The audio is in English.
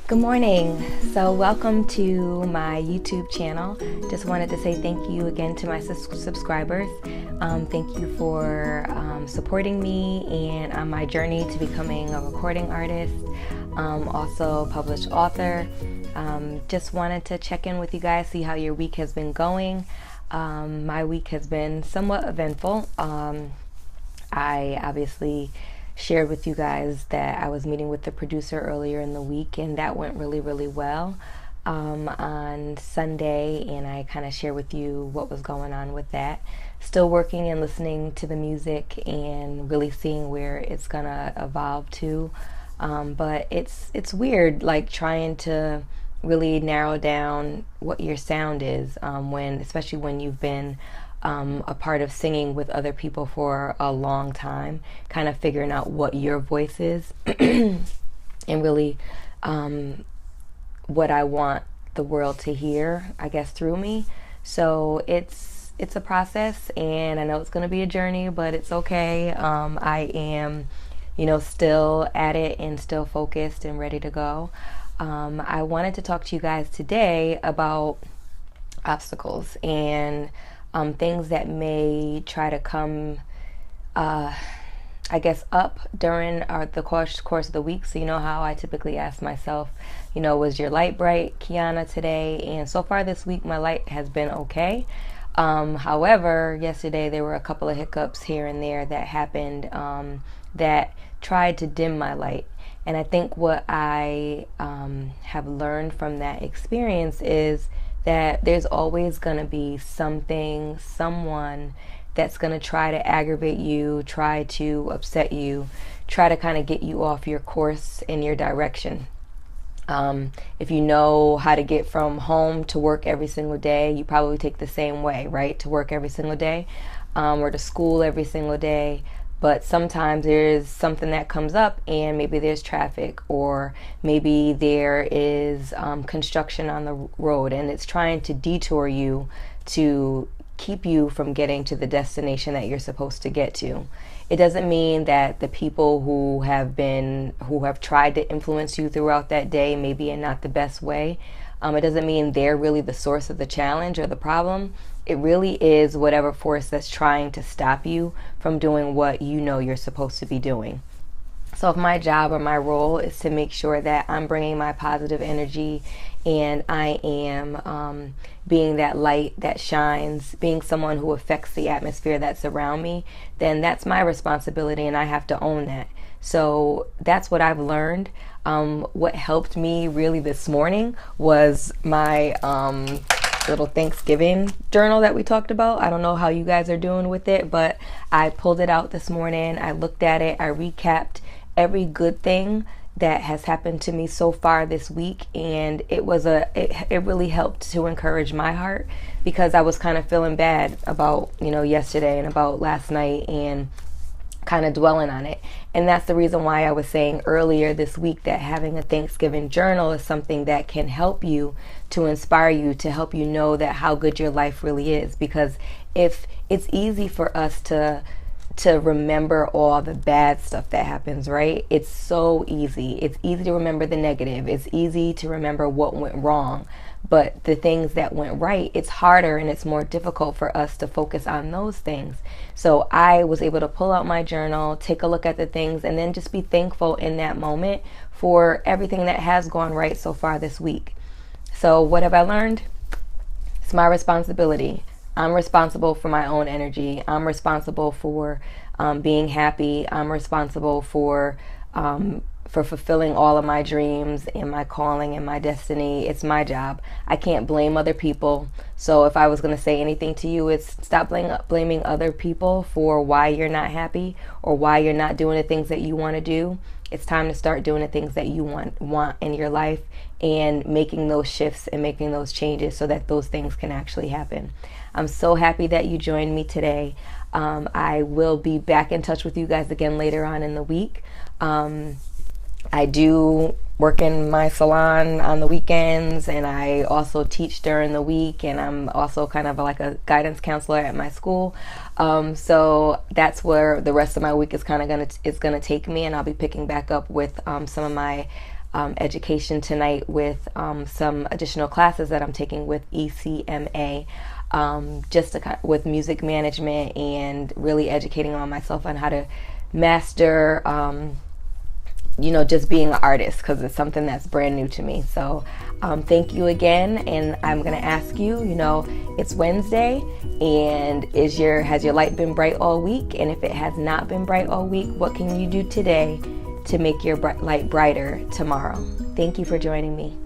Good morning. So welcome to my YouTube channel. Just wanted to say thank you again to my subscribers. Thank you for supporting me and on my journey to becoming a recording artist, also published author. Just wanted to check in with you guys, see how your week has been going. My week has been somewhat eventful. I obviously shared with you guys that I was meeting with the producer earlier in the week, and that went really well on Sunday, and I kind of shared with you what was going on with that. Still working and listening to the music and really seeing where it's gonna evolve to, but it's weird, like trying to really narrow down what your sound is, especially when you've been a part of singing with other people for a long time, kind of figuring out what your voice is and really what I want the world to hear, I guess, through me. So it's a process, and I know it's going to be a journey, but it's okay. I am, still at it and still focused and ready to go. I wanted to talk to you guys today about obstacles and things that may try to come, up during the course of the week. So you know how I typically ask myself, was your light bright, Kiana, today? And so far this week, my light has been okay. However, yesterday there were a couple of hiccups here and there that happened that tried to dim my light. And I think what I have learned from that experience is that there's always going to be someone that's going to try to aggravate you, try to upset you, try to kind of get you off your course in your direction. If you know how to get from home to work every single day, you probably take the same way, right? To work every single day, or to school every single day. But sometimes there's something that comes up, and maybe there's traffic, or maybe there is construction on the road, and it's trying to detour you to keep you from getting to the destination that you're supposed to get to. It doesn't mean that the people who have tried to influence you throughout that day, maybe in not the best way, it doesn't mean they're really the source of the challenge or the problem. It really is whatever force that's trying to stop you from doing what you know you're supposed to be doing. So if my job or my role is to make sure that I'm bringing my positive energy and I am being that light that shines, being someone who affects the atmosphere that's around me, then that's my responsibility, and I have to own that. So that's what I've learned. What helped me really this morning was my little Thanksgiving journal that we talked about. I don't know how you guys are doing with it, but I pulled it out this morning. I looked at it. I recapped every good thing that has happened to me so far this week, and it really helped to encourage my heart, because I was kind of feeling bad about yesterday and about last night and kind of dwelling on it. And that's the reason why I was saying earlier this week that having a Thanksgiving journal is something that can help you, to inspire you, to help you know that how good your life really is. Because if it's easy for us to remember all the bad stuff that happens, right? It's so easy. It's easy to remember the negative. It's easy to remember what went wrong. But the things that went right, it's harder and it's more difficult for us to focus on those things. So I was able to pull out my journal, take a look at the things, and then just be thankful in that moment for everything that has gone right so far this week. So what have I learned? It's my responsibility. I'm responsible for my own energy. I'm responsible for being happy. I'm responsible for fulfilling all of my dreams and my calling and my destiny. It's my job. I can't blame other people. So if I was going to say anything to you, it's stop blaming other people for why you're not happy or why you're not doing the things that you want to do. It's time to start doing the things that you want in your life, and making those shifts and making those changes so that those things can actually happen. I'm so happy that you joined me today. I will be back in touch with you guys again later on in the week. I do work in my salon on the weekends, and I also teach during the week, and I'm also kind of like a guidance counselor at my school. So that's where the rest of my week is kind of gonna take me, and I'll be picking back up with some of my education tonight with some additional classes that I'm taking with ECMA, with music management, and really educating on myself on how to master just being an artist, because it's something that's brand new to me. So thank you again, and I'm gonna ask you, it's Wednesday, and has your light been bright all week? And if it has not been bright all week, what can you do today to make your light brighter tomorrow? Thank you for joining me.